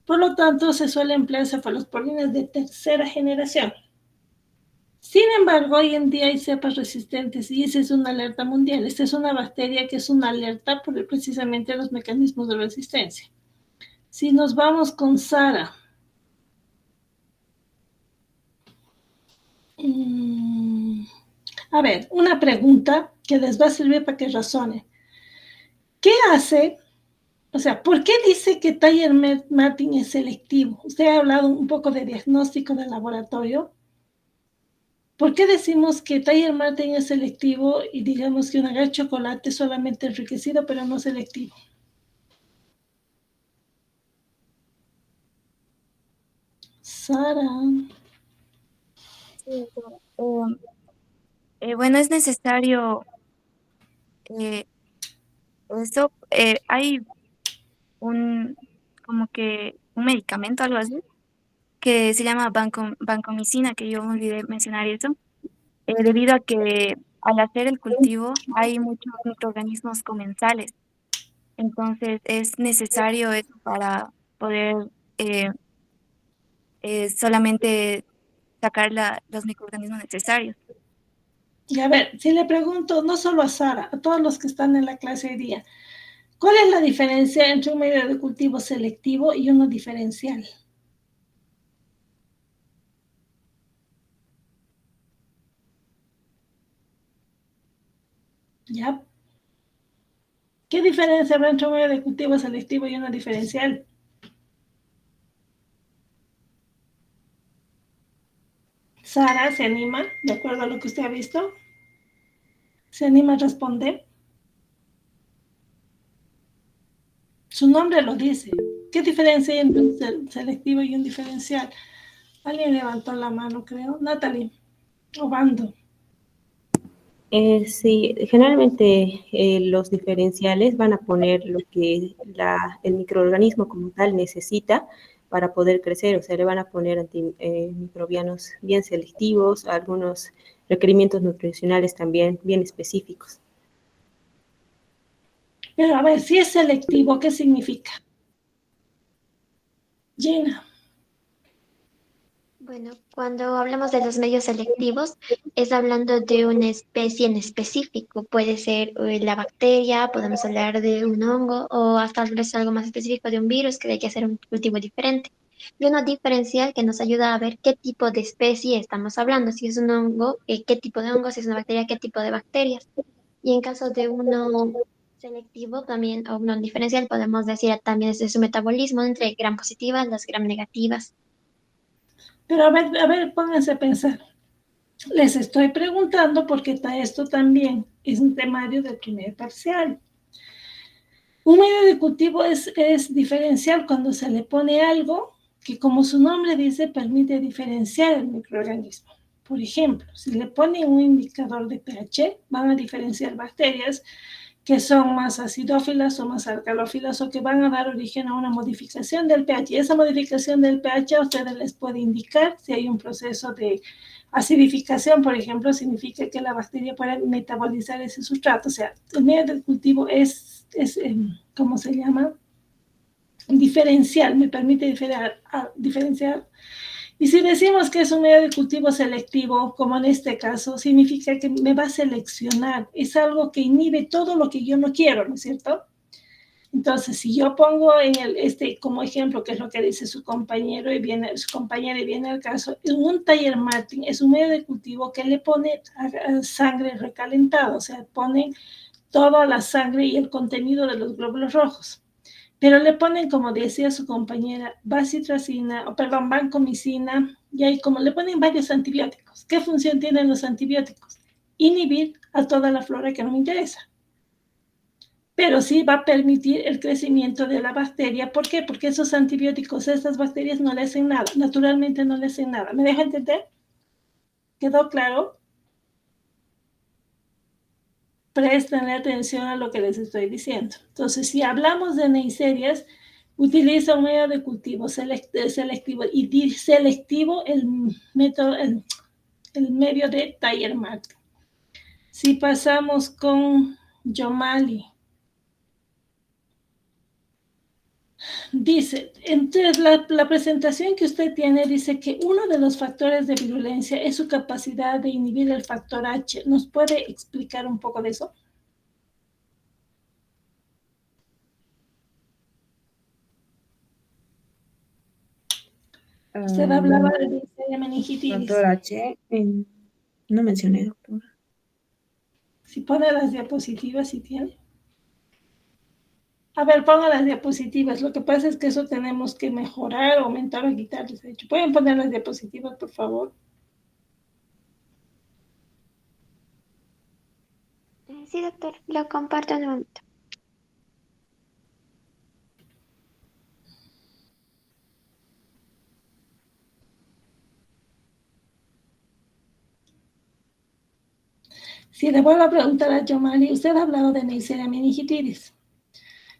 por lo tanto se suele emplear cefalosporinas de tercera generación. Sin embargo, hoy en día hay cepas resistentes y esa es una alerta mundial. Esta es una bacteria que es una alerta por precisamente los mecanismos de resistencia. Si nos vamos con Sara, a ver, una pregunta que les va a servir para que razonen. ¿Qué hace? O sea, ¿por qué dice que Thayer-Martin es selectivo? Usted ha hablado un poco de diagnóstico del laboratorio. ¿Por qué decimos que Thayer-Martin es selectivo y digamos que un agar chocolate es solamente enriquecido pero no selectivo? Sara. Sí, bueno, es necesario eh, eso. Hay un, como que un medicamento, algo así, que se llama vancomicina, que yo me olvidé mencionar eso, debido a que al hacer el cultivo hay muchos microorganismos comensales. Entonces es necesario eso para poder eh, solamente sacar los microorganismos necesarios. Y a ver, si le pregunto, no solo a Sara, a todos los que están en la clase hoy día, ¿cuál es la diferencia entre un medio de cultivo selectivo y uno diferencial? ¿Ya? ¿Qué diferencia habrá entre un medio de cultivo selectivo y uno diferencial? Sara, ¿se anima? ¿De acuerdo a lo que usted ha visto? ¿Se anima a responder? Su nombre lo dice. ¿Qué diferencia hay entre un selectivo y un diferencial? Alguien levantó la mano, creo. Natalie, Obando. Sí, generalmente los diferenciales van a poner lo que el microorganismo como tal necesita para poder crecer, o sea, le van a poner antimicrobianos bien selectivos, algunos requerimientos nutricionales también bien específicos. Pero a ver, si es selectivo, ¿qué significa? Gina. Bueno, cuando hablamos de los medios selectivos, es hablando de una especie en específico. Puede ser la bacteria, podemos hablar de un hongo o hasta tal vez algo más específico de un virus que hay que hacer un cultivo diferente. Y uno diferencial que nos ayuda a ver qué tipo de especie estamos hablando. Si es un hongo, qué tipo de hongo, si es una bacteria, qué tipo de bacterias. Y en caso de uno selectivo también, o no diferencial, podemos decir también es de su metabolismo entre gram positivas, las gram negativas. Pero a ver, pónganse a pensar. Les estoy preguntando porque esto también es un temario del primer parcial. Un medio de cultivo es diferencial cuando se le pone algo que, como su nombre dice, permite diferenciar el microorganismo. Por ejemplo, si le ponen un indicador de pH, van a diferenciar bacterias que son más acidófilas o más alcalófilas o que van a dar origen a una modificación del pH. Y esa modificación del pH a ustedes les puede indicar si hay un proceso de acidificación, por ejemplo, significa que la bacteria puede metabolizar ese sustrato. O sea, el medio de cultivo es ¿cómo se llama? Diferencial, me permite diferenciar. Y si decimos que es un medio de cultivo selectivo, como en este caso, significa que me va a seleccionar. Es algo que inhibe todo lo que yo no quiero, ¿no es cierto? Entonces, si yo pongo en como ejemplo, que es lo que dice su compañero y viene al caso, un Thayer Martin es un medio de cultivo que le pone sangre recalentada, o sea, ponen toda la sangre y el contenido de los glóbulos rojos. Pero le ponen, como decía su compañera, vancomicina, y ahí como le ponen varios antibióticos. ¿Qué función tienen los antibióticos? Inhibir a toda la flora que no me interesa. Pero sí va a permitir el crecimiento de la bacteria. ¿Por qué? Porque esos antibióticos a estas bacterias no le hacen nada, naturalmente no le hacen nada. ¿Me deja entender? ¿Quedó claro? Presten atención a lo que les estoy diciendo. Entonces, si hablamos de Neiserias, utiliza un medio de cultivo selectivo y selectivo el medio de Thayer Martin. Si pasamos con Yomali, dice, entonces la presentación que usted tiene dice que uno de los factores de virulencia es su capacidad de inhibir el factor H. ¿Nos puede explicar un poco de eso? Usted hablaba de Neisseria meningitis. Factor H, no mencioné, doctora. Si pone las diapositivas, si tiene. A ver, pongan las diapositivas. Lo que pasa es que eso tenemos que mejorar, aumentar o quitar. De hecho, ¿pueden poner las diapositivas, por favor? Sí, doctor, lo comparto en un momento. Si le vuelvo a preguntar a Yomali, usted ha hablado de Neisseria meningitis.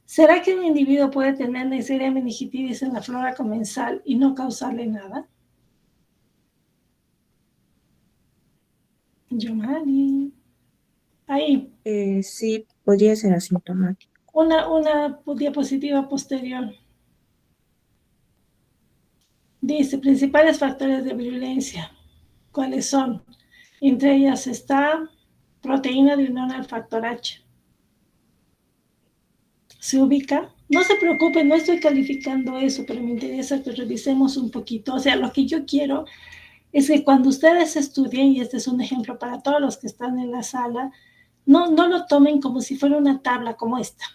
¿Será que un individuo puede tener Neisseria meningitis en la flora comensal y no causarle nada? Yomali. Ahí. Sí, podría ser asintomático. Una diapositiva posterior. Dice, principales factores de virulencia. ¿Cuáles son? Entre ellas está proteína de unión al factor H. ¿Se ubica? No se preocupen, no estoy calificando eso, pero me interesa que revisemos un poquito. O sea, lo que yo quiero es que cuando ustedes estudien, y este es un ejemplo para todos los que están en la sala, no lo tomen como si fuera una tabla como esta,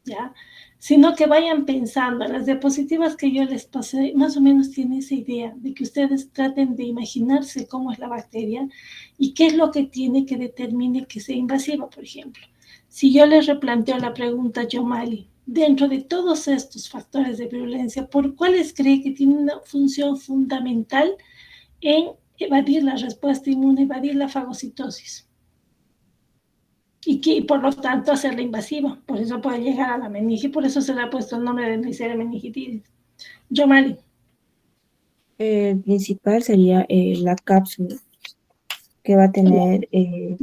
¿ya? Sino que vayan pensando. En las diapositivas que yo les pasé, más o menos tiene esa idea de que ustedes traten de imaginarse cómo es la bacteria y qué es lo que tiene que determine que sea invasiva, por ejemplo. Si yo les replanteo la pregunta, Yomali, dentro de todos estos factores de virulencia, ¿por cuáles cree que tiene una función fundamental en evadir la respuesta inmune, evadir la fagocitosis? Y por lo tanto hacerla invasiva. Por eso puede llegar a la meningitis, por eso se le ha puesto el nombre de Neisseria meningitis. Yomali. El principal sería la cápsula, que va a tener,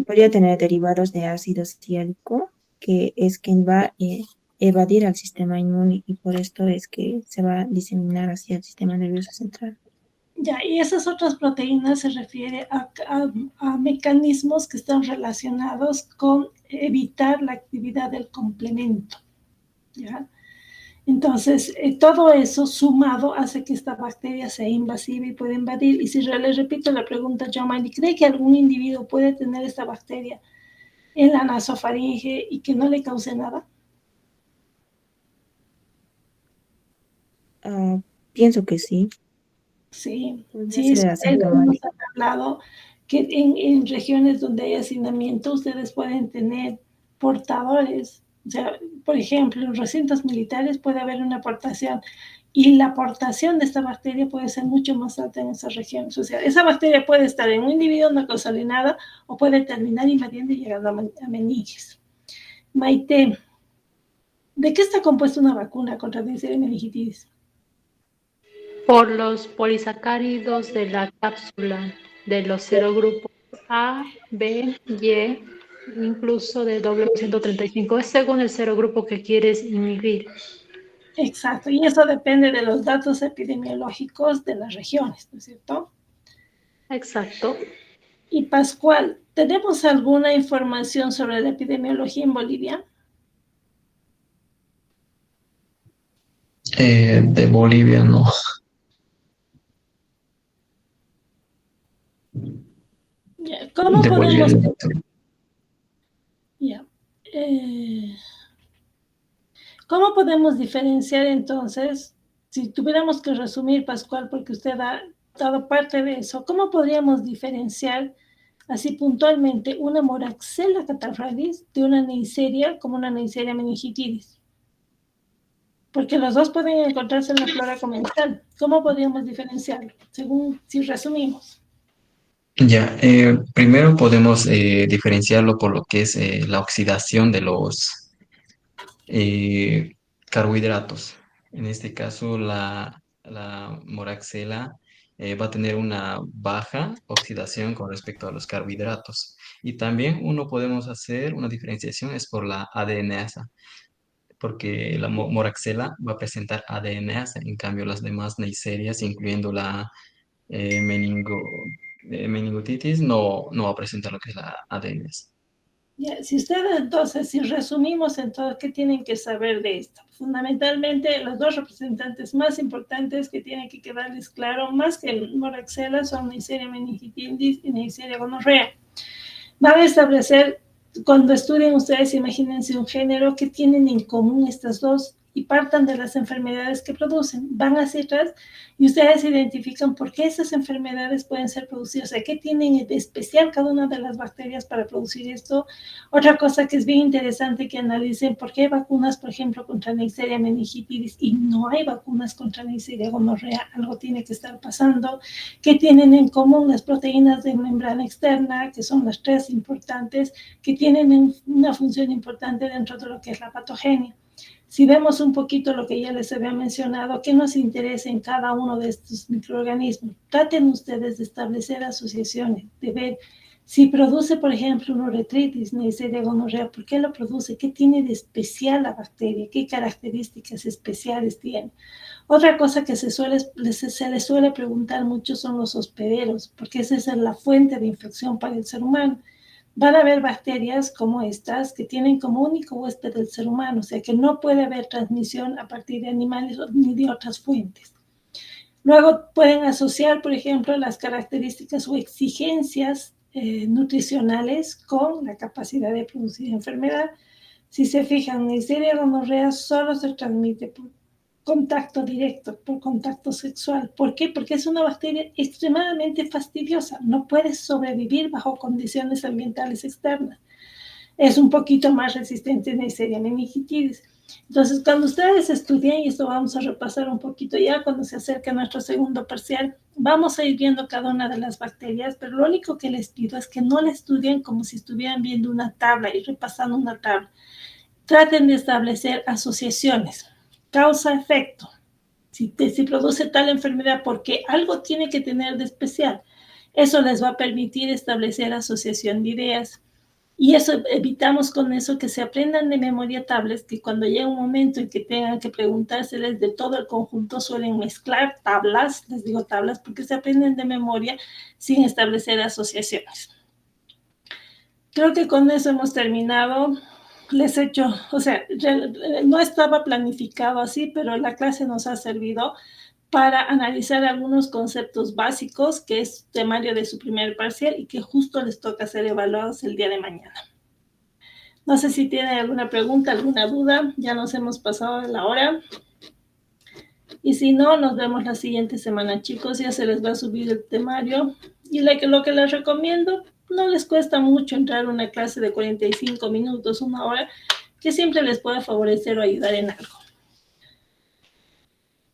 podría tener derivados de ácido ciálico, que es quien va a evadir al sistema inmune y por esto es que se va a diseminar hacia el sistema nervioso central. Ya, y esas otras proteínas se refiere a mecanismos que están relacionados con evitar la actividad del complemento, ¿ya? Entonces, todo eso sumado hace que esta bacteria sea invasiva y pueda invadir. Y si les repito la pregunta, Jomani, ¿cree que algún individuo puede tener esta bacteria en la nasofaringe y que no le cause nada? Ah, pienso que sí, Sí, podría sí, ser hemos asintomático. hablado que en regiones donde hay hacinamiento ustedes pueden tener portadores. O sea, por ejemplo, en recintos militares puede haber una aportación y la aportación de esta bacteria puede ser mucho más alta en esas regiones. O sea, esa bacteria puede estar en un individuo no causarle nada o puede terminar invadiendo y llegando a meninges. Maite, ¿de qué está compuesta una vacuna contra Neisseria meningitis? Por los polisacáridos de la cápsula de los serogrupos A, B, Y, incluso de W135, es según el serogrupo que quieres inhibir. Exacto, y eso depende de los datos epidemiológicos de las regiones, ¿no es cierto? Exacto. Y Pascual, ¿tenemos alguna información sobre la epidemiología en Bolivia? De Bolivia, no. ¿Cómo De Bolivia, podemos, no. ya, eh, ¿cómo podemos diferenciar entonces, si tuviéramos que resumir, Pascual, porque usted ha dado parte de eso, ¿cómo podríamos diferenciar así puntualmente una Moraxella catarrhalis de una Neisseria como una Neisseria meningitidis? Porque los dos pueden encontrarse en la flora comensal. ¿Cómo podríamos diferenciarlo? Según si resumimos. Ya, primero podemos diferenciarlo por lo que es la oxidación de los carbohidratos. En este caso, la moraxela va a tener una baja oxidación con respecto a los carbohidratos. Y también uno podemos hacer una diferenciación es por la ADNasa, porque la moraxela va a presentar ADNasa, en cambio las demás neiserias, incluyendo la meningotitis, no va a presentar lo que es la ADNasa. Si ustedes entonces, si resumimos entonces, ¿qué tienen que saber de esto? Fundamentalmente, los dos representantes más importantes que tienen que quedarles claro, más que el moraxella, son Neisseria meningitidis y Neisseria gonorrea. Van a establecer, cuando estudien ustedes, imagínense un género que tienen en común estas dos y partan de las enfermedades que producen. Van hacia atrás y ustedes identifican por qué esas enfermedades pueden ser producidas, o sea, qué tienen de especial cada una de las bacterias para producir esto. Otra cosa que es bien interesante que analicen, por qué hay vacunas, por ejemplo, contra Neisseria meningitidis y no hay vacunas contra Neisseria gonorrea. Algo tiene que estar pasando. ¿Qué tienen en común las proteínas de membrana externa, que son las tres importantes, que tienen una función importante dentro de lo que es la patogenia? Si vemos un poquito lo que ya les había mencionado, ¿qué nos interesa en cada uno de estos microorganismos? Traten ustedes de establecer asociaciones, de ver si produce, por ejemplo, una uretritis, Neisseria gonorrea, ¿por qué lo produce? ¿Qué tiene de especial la bacteria? ¿Qué características especiales tiene? Otra cosa que se les suele preguntar mucho son los hospederos, porque esa es la fuente de infección para el ser humano. Van a haber bacterias como estas que tienen como único huésped el ser humano, o sea que no puede haber transmisión a partir de animales ni de otras fuentes. Luego pueden asociar, por ejemplo, las características o exigencias nutricionales con la capacidad de producir enfermedad. Si se fijan, Neisseria gonorrea solo se transmite por contacto directo, por contacto sexual. ¿Por qué? Porque es una bacteria extremadamente fastidiosa. No puede sobrevivir bajo condiciones ambientales externas. Es un poquito más resistente a Neisseria meningitidis. Entonces, cuando ustedes estudian, y esto vamos a repasar un poquito ya cuando se acerque a nuestro segundo parcial, vamos a ir viendo cada una de las bacterias, pero lo único que les pido es que no la estudien como si estuvieran viendo una tabla y repasando una tabla. Traten de establecer asociaciones, causa-efecto. Si produce tal enfermedad, porque algo tiene que tener de especial. Eso les va a permitir establecer asociación de ideas. Y eso evitamos con eso que se aprendan de memoria tablas, que cuando llega un momento en que tengan que preguntárseles de todo el conjunto suelen mezclar tablas, les digo tablas porque se aprenden de memoria sin establecer asociaciones. Creo que con eso hemos terminado. Les he hecho, o sea, no estaba planificado así, pero la clase nos ha servido para analizar algunos conceptos básicos, que es temario de su primer parcial y que justo les toca ser evaluados el día de mañana. No sé si tienen alguna pregunta, alguna duda. Ya nos hemos pasado de la hora. Y si no, nos vemos la siguiente semana, chicos. Ya se les va a subir el temario. Y lo que les recomiendo, no les cuesta mucho entrar a una clase de 45 minutos, una hora, que siempre les pueda favorecer o ayudar en algo.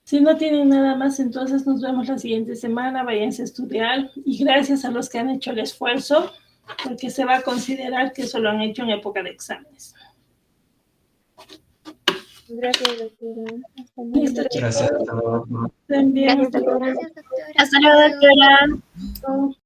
Si no tienen nada más, entonces nos vemos la siguiente semana. Váyanse a estudiar. Y gracias a los que han hecho el esfuerzo, porque se va a considerar que eso lo han hecho en época de exámenes. Gracias, doctora. Hasta luego. Listo, chicos. Gracias. Hasta luego. Estén bien. Gracias, doctora. Hasta luego, doctora. Chao.